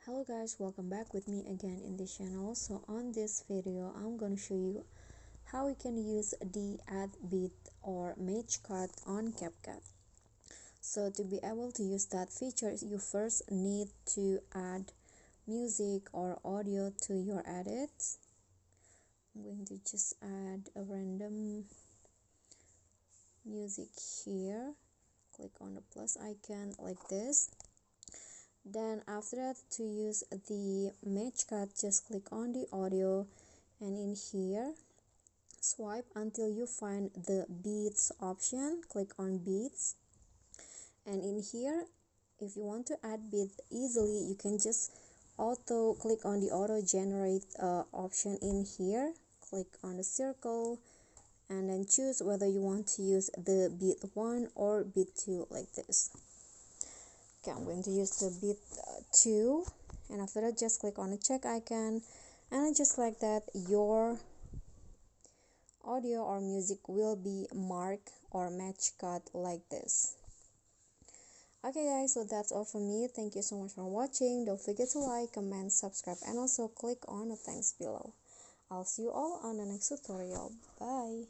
Hello guys, welcome back with me again in this channel. So on this video I'm going to show you how we can use the add beat or match cut on Capcut. So to be able to use that feature, you first need to add music or audio to your edits. I'm going to just add a random music here. Click on the plus icon like this. Then after that, to use the match cut, just click on the audio, and in here swipe until you find the beats option. Click on beats, and in here, if you want to add beat easily, you can just click on the auto generate option in here. Click on the circle and then choose whether you want to use the beat 1 or beat 2 like this. Okay, I'm going to use the beat 2, and after that just click on the check icon, and just like that your audio or music will be marked or match cut like this. Okay guys, so that's all from me. Thank you so much for watching. Don't forget to like, comment, subscribe, and also click on the thanks below. I'll see you all on the next tutorial. Bye.